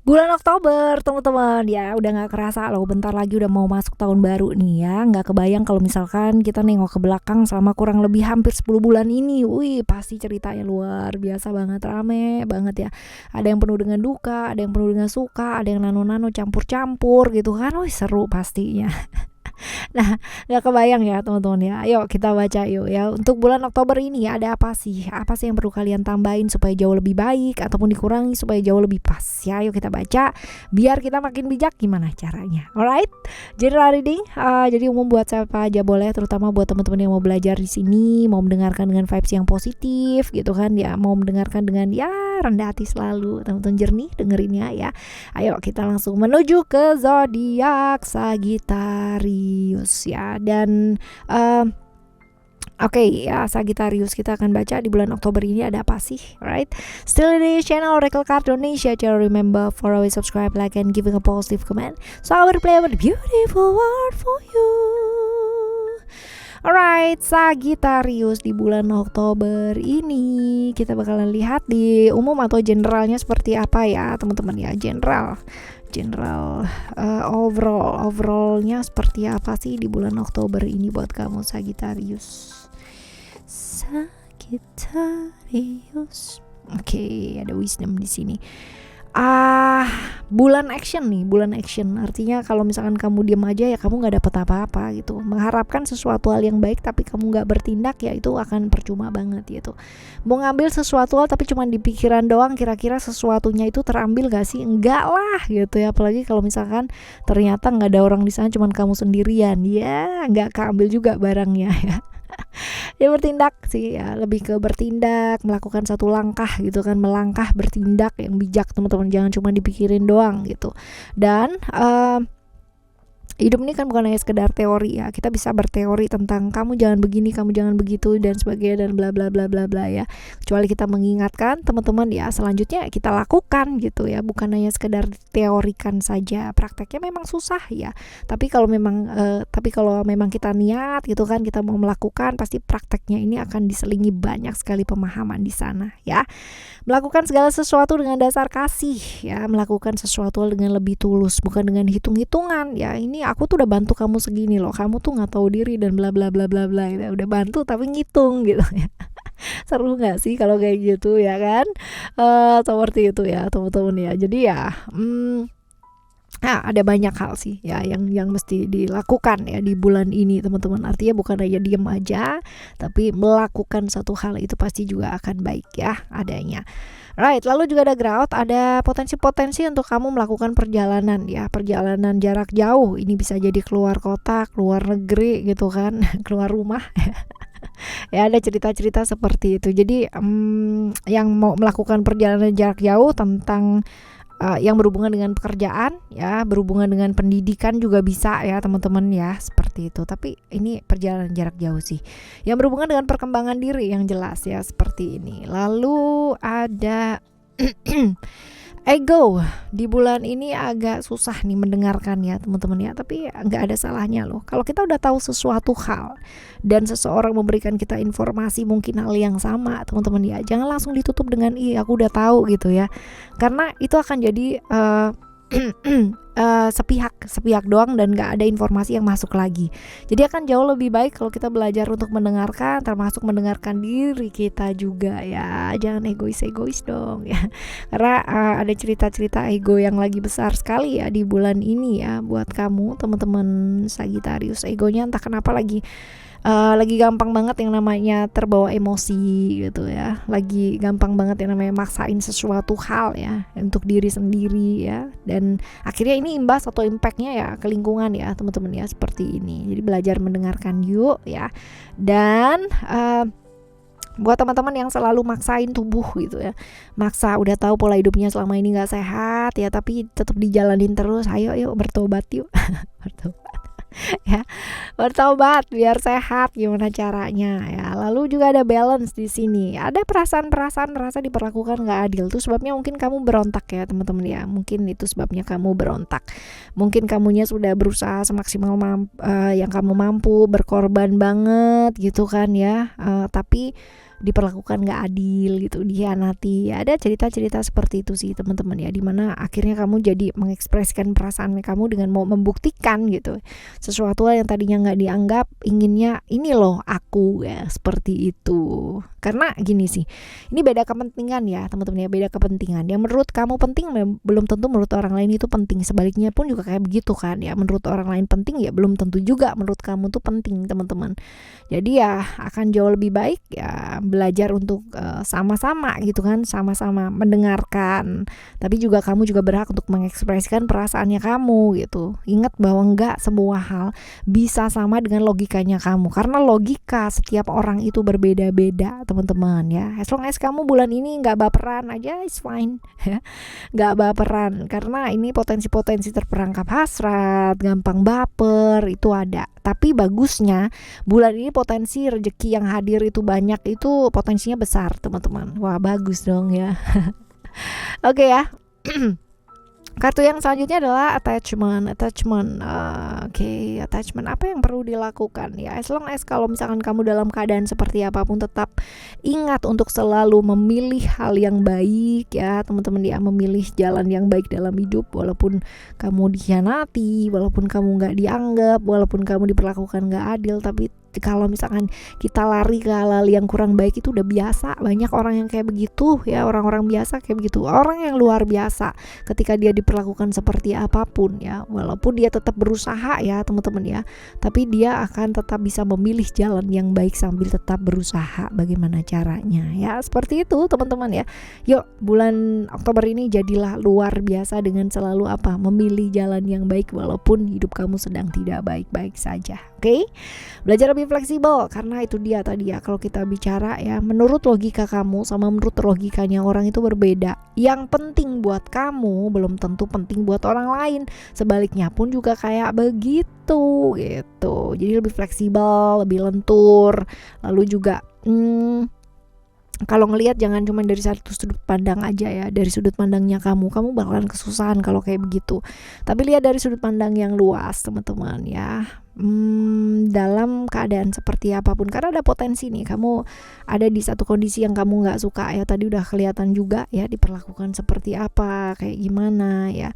Bulan Oktober teman-teman, ya udah gak kerasa loh, bentar lagi udah mau masuk tahun baru nih ya. Gak kebayang kalau misalkan kita nengok ke belakang selama kurang lebih hampir 10 bulan ini. Wih, pasti ceritanya luar biasa banget, rame banget ya. Ada yang penuh dengan duka, ada yang penuh dengan suka, ada yang nano-nano campur-campur gitu kan. Wih, seru pastinya. Nah, nggak kebayang ya teman-teman ya. Ayo kita baca yuk ya. Untuk bulan Oktober ini ada apa sih? Apa sih yang perlu kalian tambahin supaya jauh lebih baik ataupun dikurangi supaya jauh lebih pas? Ya, ayo kita baca biar kita makin bijak. Gimana caranya? Alright. General reading. Jadi umum buat siapa aja boleh, terutama buat teman-teman yang mau belajar di sini, mau mendengarkan dengan vibes yang positif gitu kan ya, mau mendengarkan dengan ya rendah hati selalu. Teman-teman jernih dengerinnya ya. Ayo kita langsung menuju ke zodiak Sagittarius ya. Dan Oke, ya Sagittarius kita akan baca di bulan Oktober ini ada apa sih, right? Still di channel Oracle Card Indonesia. Jangan remember for always subscribe, like, and giving a positive comment. So I will play with beautiful word for you. Alright, Sagittarius di bulan Oktober ini kita bakalan lihat di umum atau generalnya seperti apa ya teman-teman ya. General overallnya seperti apa sih di bulan Oktober ini buat kamu Sagittarius. Oke, ada wisdom di sini. Bulan action nih, bulan action. Artinya kalau misalkan kamu diam aja ya kamu nggak dapat apa-apa gitu. Mengharapkan sesuatu hal yang baik tapi kamu nggak bertindak ya itu akan percuma banget gitu. Mau ngambil sesuatu hal tapi cuma di pikiran doang, kira-kira sesuatunya itu terambil gak sih? Enggak lah gitu ya. Apalagi kalau misalkan ternyata nggak ada orang di sana, cuma kamu sendirian, ya nggak keambil juga barangnya ya. Ya bertindak sih ya, lebih ke bertindak, melakukan satu langkah gitu kan, melangkah bertindak yang bijak teman-teman, jangan cuma dipikirin doang gitu. Dan hidup ini kan bukan hanya sekedar teori ya. Kita bisa berteori tentang kamu jangan begini, kamu jangan begitu dan sebagainya dan bla bla bla bla bla ya. Kecuali kita mengingatkan teman-teman ya, selanjutnya kita lakukan gitu ya. Bukan hanya sekedar teorikan saja. Prakteknya memang susah ya. Tapi kalau memang kita niat gitu kan, kita mau melakukan, pasti prakteknya ini akan diselingi banyak sekali pemahaman di sana ya. Melakukan segala sesuatu dengan dasar kasih ya, melakukan sesuatu dengan lebih tulus, bukan dengan hitung-hitungan ya. Ini aku tuh udah bantu kamu segini loh, kamu tuh nggak tahu diri dan bla bla bla bla bla gitu. Udah bantu tapi ngitung gitu ya. Seru nggak sih kalau kayak gitu ya kan? Seperti itu ya teman-teman ya. Jadi ya ada banyak hal sih ya yang mesti dilakukan ya di bulan ini teman-teman. Artinya bukan hanya diem aja, tapi melakukan satu hal itu pasti juga akan baik ya adanya. Right, lalu juga ada growth, ada potensi-potensi untuk kamu melakukan perjalanan ya, perjalanan jarak jauh. Ini bisa jadi keluar kota, keluar negeri gitu kan, keluar rumah. Ya ada cerita-cerita seperti itu. Jadi yang mau melakukan perjalanan jarak jauh tentang yang berhubungan dengan pekerjaan ya, berhubungan dengan pendidikan juga bisa ya teman-teman ya, seperti itu. Tapi ini perjalanan jarak jauh sih. Yang berhubungan dengan perkembangan diri yang jelas ya, seperti ini. Lalu ada ego. Di bulan ini agak susah nih mendengarkan ya teman-teman ya, tapi nggak ada salahnya loh kalau kita udah tahu sesuatu hal dan seseorang memberikan kita informasi mungkin hal yang sama teman-teman ya, jangan langsung ditutup dengan aku udah tahu gitu ya, karena itu akan jadi sepihak doang dan gak ada informasi yang masuk lagi. Jadi akan jauh lebih baik kalau kita belajar untuk mendengarkan, termasuk mendengarkan diri kita juga ya. Jangan egois dong ya. Karena ada cerita-cerita ego yang lagi besar sekali ya di bulan ini ya buat kamu teman-teman Sagittarius. Egonya entah kenapa lagi gampang banget yang namanya terbawa emosi gitu ya, lagi gampang banget yang namanya maksain sesuatu hal ya untuk diri sendiri ya, dan akhirnya ini imbas atau impactnya ya ke lingkungan ya teman-teman ya, seperti ini. Jadi belajar mendengarkan yuk ya. Dan buat teman-teman yang selalu maksain tubuh gitu ya, maksa udah tahu pola hidupnya selama ini gak sehat ya, tapi tetap dijalanin terus, ayo bertobat yuk. Ya, bertobat biar sehat, gimana caranya ya. Lalu juga ada balance di sini. Ada perasaan merasa diperlakukan nggak adil. Itu sebabnya mungkin kamu berontak ya teman-teman ya. Mungkin itu sebabnya kamu berontak. Mungkin kamunya sudah berusaha semaksimal yang kamu mampu, berkorban banget gitu kan ya. Tapi diperlakukan nggak adil gitu, dikhianati. Ada cerita-cerita seperti itu sih teman-teman ya, dimana akhirnya kamu jadi mengekspresikan perasaan kamu dengan mau membuktikan gitu sesuatu yang tadinya nggak dianggap, inginnya ini loh aku ya, seperti itu. Karena gini sih, ini beda kepentingan ya teman-teman ya, beda kepentingan. Yang menurut kamu penting belum tentu menurut orang lain itu penting. Sebaliknya pun juga kayak begitu kan ya, menurut orang lain penting ya belum tentu juga menurut kamu tuh penting teman-teman. Jadi ya akan jauh lebih baik ya belajar untuk sama-sama gitu kan, sama-sama mendengarkan. Tapi juga kamu juga berhak untuk mengekspresikan perasaannya kamu gitu. Ingat bahwa enggak semua hal bisa sama dengan logikanya kamu, karena logika setiap orang itu berbeda-beda teman-teman ya. As long as kamu bulan ini nggak baperan aja, it's fine ya, nggak baperan, karena ini potensi-potensi terperangkap hasrat, gampang baper itu ada. Tapi bagusnya bulan ini potensi rezeki yang hadir itu banyak, itu potensinya besar teman-teman. Wah bagus dong ya. Oke ya. Kartu yang selanjutnya adalah attachment. Attachment apa yang perlu dilakukan ya? As long as kalau misalkan kamu dalam keadaan seperti apapun, tetap ingat untuk selalu memilih hal yang baik ya teman-teman ya, memilih jalan yang baik dalam hidup. Walaupun kamu dikhianati, walaupun kamu nggak dianggap, walaupun kamu diperlakukan nggak adil, tapi kalau misalkan kita lari ke hal-hal yang kurang baik itu udah biasa. Banyak orang yang kayak begitu ya, orang-orang biasa kayak begitu. Orang yang luar biasa ketika dia diperlakukan seperti apapun ya, walaupun dia tetap berusaha ya teman-teman ya, tapi dia akan tetap bisa memilih jalan yang baik sambil tetap berusaha bagaimana caranya ya, seperti itu teman-teman ya. Yuk bulan Oktober ini jadilah luar biasa dengan selalu memilih jalan yang baik walaupun hidup kamu sedang tidak baik-baik saja. Oke? Belajar lebih fleksibel, karena itu dia tadi ya, kalau kita bicara ya menurut logika kamu sama menurut logikanya orang itu berbeda. Yang penting buat kamu belum tentu penting buat orang lain, sebaliknya pun juga kayak begitu gitu. Jadi lebih fleksibel, lebih lentur, lalu juga kalau ngelihat jangan cuma dari satu sudut pandang aja ya, dari sudut pandangnya kamu bakalan kesusahan kalau kayak begitu. Tapi lihat dari sudut pandang yang luas teman-teman ya. Dalam keadaan seperti apapun, karena ada potensi nih kamu ada di satu kondisi yang kamu nggak suka ya, tadi udah kelihatan juga ya diperlakukan seperti apa, kayak gimana ya.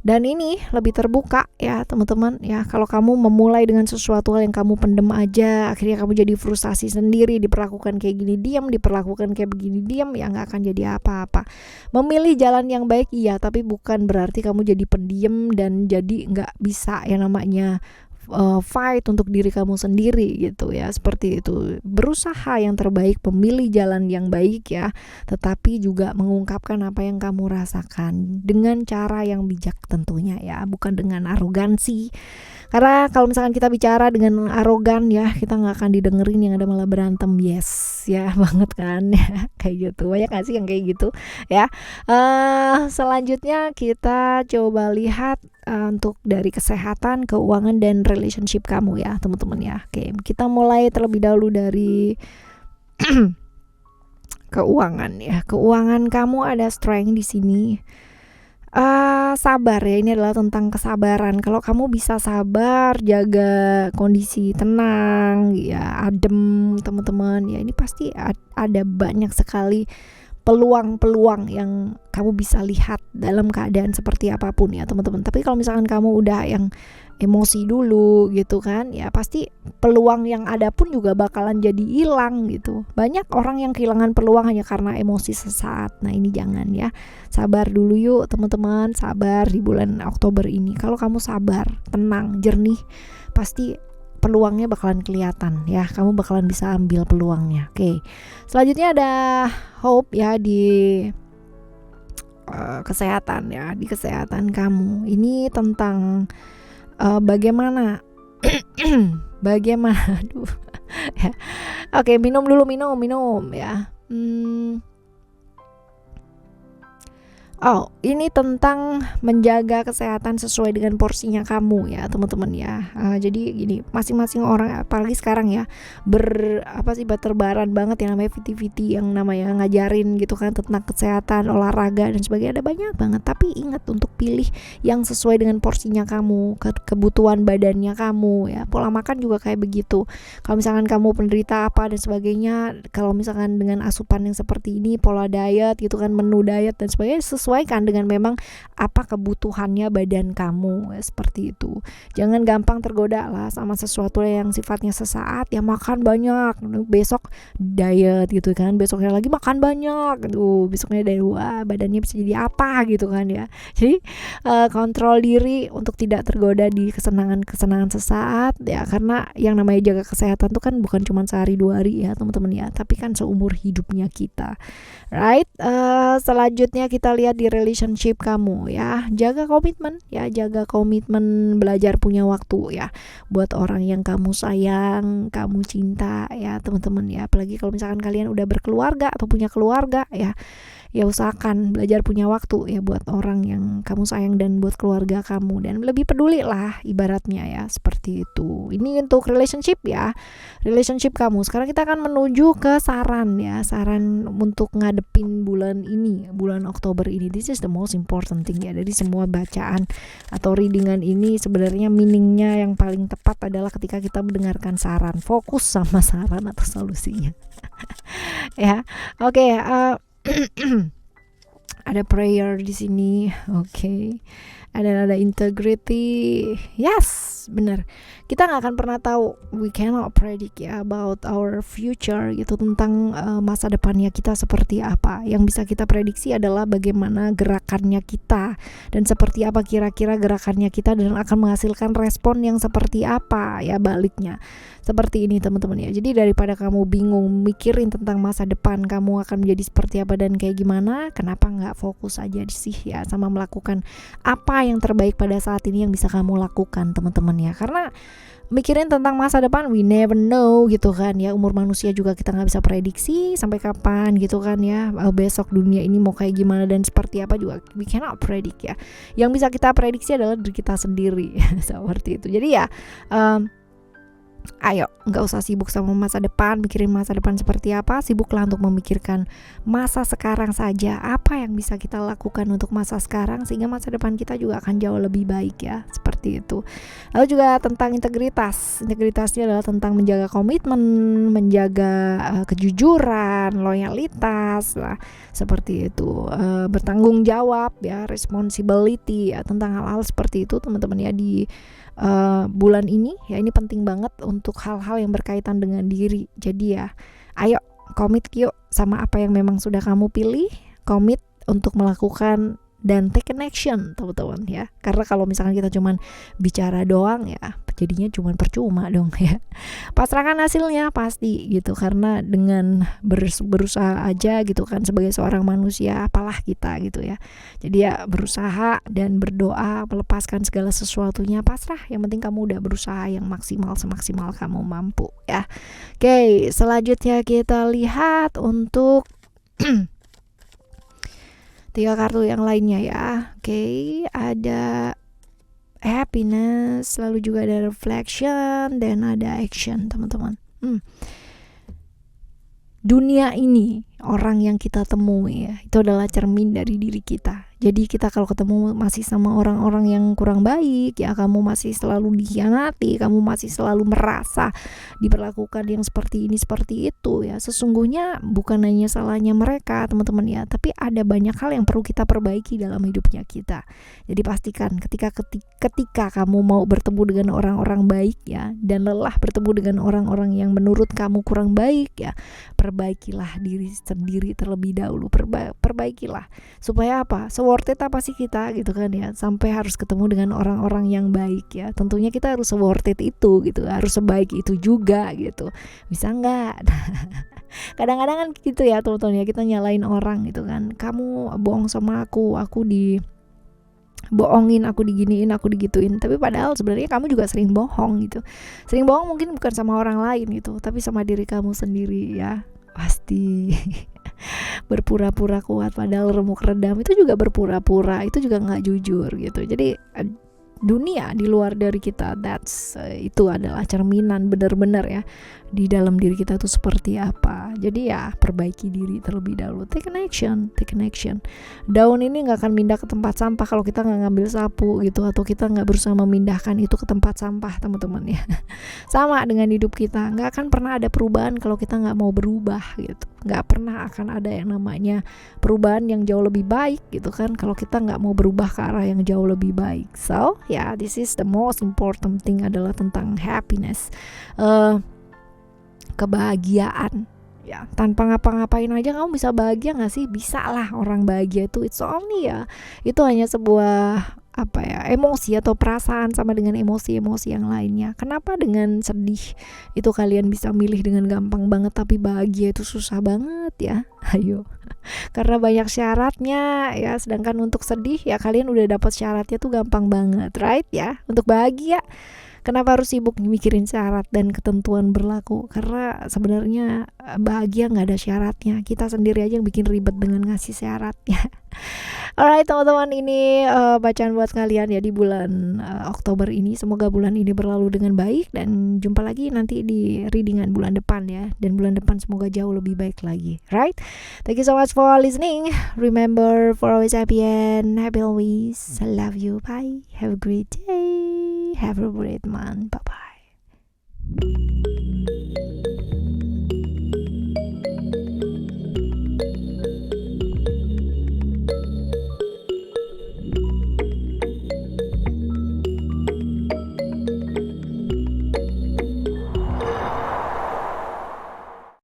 Dan ini lebih terbuka ya teman-teman ya. Kalau kamu memulai dengan sesuatu hal yang kamu pendem aja, akhirnya kamu jadi frustasi sendiri, diperlakukan kayak gini diam, diperlakukan kayak begini diam, ya nggak akan jadi apa-apa. Memilih jalan yang baik iya, tapi bukan berarti kamu jadi pendiam dan jadi nggak bisa ya namanya fight untuk diri kamu sendiri gitu ya, seperti itu. Berusaha yang terbaik, memilih jalan yang baik ya, tetapi juga mengungkapkan apa yang kamu rasakan dengan cara yang bijak tentunya ya, bukan dengan arogansi. Karena kalau misalkan kita bicara dengan arogan ya, kita nggak akan didengerin, yang ada malah berantem. Yes ya banget kan ya, kayak gitu. Banyak gak sih yang kayak gitu ya. Selanjutnya kita coba lihat untuk dari kesehatan, keuangan, dan relationship kamu ya teman-teman ya. Oke, kita mulai terlebih dahulu dari keuangan ya. Keuangan kamu ada strength di sini. Sabar ya, ini adalah tentang kesabaran. Kalau kamu bisa sabar, jaga kondisi tenang ya, adem teman-teman ya, ini pasti ada banyak sekali peluang-peluang yang kamu bisa lihat dalam keadaan seperti apapun ya teman-teman. Tapi kalau misalkan kamu udah yang emosi dulu gitu kan ya, pasti peluang yang ada pun juga bakalan jadi hilang gitu. Banyak orang yang kehilangan peluang hanya karena emosi sesaat. Nah ini jangan ya, sabar dulu yuk teman-teman, sabar di bulan Oktober ini. Kalau kamu sabar, tenang, jernih, pasti peluangnya bakalan kelihatan ya, kamu bakalan bisa ambil peluangnya. Oke, selanjutnya ada hope ya di kesehatan ya, di kesehatan kamu. Ini tentang bagaimana aduh ya. Oke, minum dulu, minum ya. Oh, ini tentang menjaga kesehatan sesuai dengan porsinya kamu ya, teman-teman ya. Jadi gini, masing-masing orang apalagi sekarang ya, apa sih berterbaran banget yang namanya VT-VT yang namanya ngajarin gitu kan tentang kesehatan, olahraga dan sebagainya, ada banyak banget. Tapi ingat untuk pilih yang sesuai dengan porsinya kamu, kebutuhan badannya kamu ya. Pola makan juga kayak begitu. Kalau misalkan kamu penderita apa dan sebagainya, kalau misalkan dengan asupan yang seperti ini, pola diet gitu kan, menu diet dan sebagainya, sesuaikan dengan memang apa kebutuhannya badan kamu ya, seperti itu. Jangan gampang tergoda lah sama sesuatu yang sifatnya sesaat, ya makan banyak, besok diet gitu kan, besoknya lagi makan banyak, besoknya dari wah badannya bisa jadi apa gitu kan ya. Jadi kontrol diri untuk tidak tergoda di kesenangan sesaat ya, karena yang namanya jaga kesehatan tuh kan bukan cuma sehari dua hari ya teman-teman ya, tapi kan seumur hidupnya kita. Right, selanjutnya kita lihat di relationship kamu ya. Jaga komitmen ya, jaga komitmen belajar punya waktu ya buat orang yang kamu sayang, kamu cinta ya teman-teman ya. Apalagi kalau misalkan kalian udah berkeluarga atau punya keluarga ya, ya usahakan belajar punya waktu ya buat orang yang kamu sayang dan buat keluarga kamu, dan lebih peduli lah ibaratnya ya, seperti itu. Ini untuk relationship ya, relationship kamu. Sekarang kita akan menuju ke saran ya, saran untuk ngadepin bulan ini, bulan Oktober ini. This is the most important thing ya, dari semua bacaan atau readingan ini sebenarnya meaningnya yang paling tepat adalah ketika kita mendengarkan saran, fokus sama saran atau solusinya. Ya, oke. Ada prayer di sini, oke. Ada integrity, yes, benar. Kita nggak akan pernah tahu, we cannot predict ya about our future gitu, tentang masa depannya kita seperti apa. Yang bisa kita prediksi adalah bagaimana gerakannya kita dan seperti apa kira-kira gerakannya kita, dan akan menghasilkan respon yang seperti apa ya baliknya. Seperti ini teman-teman ya. Jadi daripada kamu bingung mikirin tentang masa depan kamu akan menjadi seperti apa dan kayak gimana, kenapa nggak fokus aja sih ya sama melakukan apa yang terbaik pada saat ini yang bisa kamu lakukan teman-teman ya. Karena mikirin tentang masa depan, we never know gitu kan ya. Umur manusia juga kita nggak bisa prediksi sampai kapan gitu kan ya. Besok dunia ini mau kayak gimana dan seperti apa juga we cannot predict ya. Yang bisa kita prediksi adalah diri kita sendiri. Seperti itu. Jadi ya ayo, gak usah sibuk sama masa depan, mikirin masa depan seperti apa. Sibuklah untuk memikirkan masa sekarang saja, apa yang bisa kita lakukan untuk masa sekarang, sehingga masa depan kita juga akan jauh lebih baik ya, seperti itu. Lalu juga tentang integritas. Integritasnya adalah tentang menjaga komitmen, menjaga kejujuran, loyalitas lah, seperti itu. Bertanggung jawab ya, responsibility ya, tentang hal-hal seperti itu teman-teman ya di bulan ini ya. Ini penting banget untuk hal-hal yang berkaitan dengan diri. Jadi ya ayo komit yuk sama apa yang memang sudah kamu pilih, komit untuk melakukan dan take an action teman-teman ya. Karena kalau misalkan kita cuman bicara doang ya jadinya cuman percuma dong ya. Pasrahkan hasilnya pasti gitu, karena dengan berusaha aja gitu kan sebagai seorang manusia, apalah kita gitu ya. Jadi ya berusaha dan berdoa, melepaskan segala sesuatunya, pasrah. Yang penting kamu udah berusaha yang maksimal semaksimal kamu mampu ya. Oke, selanjutnya kita lihat untuk 3 kartu yang lainnya ya. Oke, ada happiness, lalu juga ada reflection, dan ada action teman-teman. Dunia ini, orang yang kita temui ya, itu adalah cermin dari diri kita. Jadi kita kalau ketemu masih sama orang-orang yang kurang baik ya, kamu masih selalu dikhianati, kamu masih selalu merasa diperlakukan yang seperti ini seperti itu ya, sesungguhnya bukan hanya salahnya mereka teman-teman ya, tapi ada banyak hal yang perlu kita perbaiki dalam hidupnya kita. Jadi pastikan ketika kamu mau bertemu dengan orang-orang baik ya, dan lelah bertemu dengan orang-orang yang menurut kamu kurang baik ya, perbaikilah diri sendiri terlebih dahulu. Perbaikilah supaya apa? Worth it apa sih kita gitu kan ya, sampai harus ketemu dengan orang-orang yang baik ya. Tentunya kita harus worth it itu gitu, harus sebaik itu juga gitu. Bisa nggak? Kadang-kadang kan gitu ya teman-teman ya, kita nyalain orang gitu kan, kamu bohong sama aku bohongin, aku diginiin, aku digituin. Tapi padahal sebenarnya kamu juga sering bohong gitu. Sering bohong mungkin bukan sama orang lain gitu, tapi sama diri kamu sendiri ya. Pasti Berpura-pura kuat padahal remuk redam itu juga berpura-pura, itu juga nggak jujur gitu. Jadi dunia di luar dari kita, itu adalah cerminan benar-benar ya di dalam diri kita tuh seperti apa. Jadi ya perbaiki diri terlebih dahulu, take an action. Daun ini nggak akan pindah ke tempat sampah kalau kita nggak ngambil sapu gitu, atau kita nggak berusaha memindahkan itu ke tempat sampah, teman-teman ya. Sama dengan hidup kita, nggak akan pernah ada perubahan kalau kita nggak mau berubah gitu. Nggak pernah akan ada yang namanya perubahan yang jauh lebih baik gitu kan kalau kita nggak mau berubah ke arah yang jauh lebih baik. So this is the most important thing adalah tentang happiness, kebahagiaan. Ya, tanpa ngapa-ngapain aja kamu bisa bahagia nggak sih? Bisa lah, orang bahagia itu it's only itu hanya sebuah emosi atau perasaan sama dengan emosi-emosi yang lainnya. Kenapa dengan sedih itu kalian bisa milih dengan gampang banget, tapi bahagia itu susah banget ya? Ayo, karena banyak syaratnya ya. Sedangkan untuk sedih ya kalian udah dapat syaratnya tuh gampang banget, right ya? Untuk bahagia kenapa harus sibuk mikirin syarat dan ketentuan berlaku? Karena sebenarnya bahagia nggak ada syaratnya. Kita sendiri aja yang bikin ribet dengan ngasih syaratnya. Alright teman-teman, ini bacaan buat kalian ya di bulan Oktober ini. Semoga bulan ini berlalu dengan baik, dan jumpa lagi nanti di readingan bulan depan ya. Dan bulan depan semoga jauh lebih baik lagi. Right? Thank you so much for listening. Remember, for always happy and happy always. I love you. Bye. Have a great day. Have a great month. Bye bye.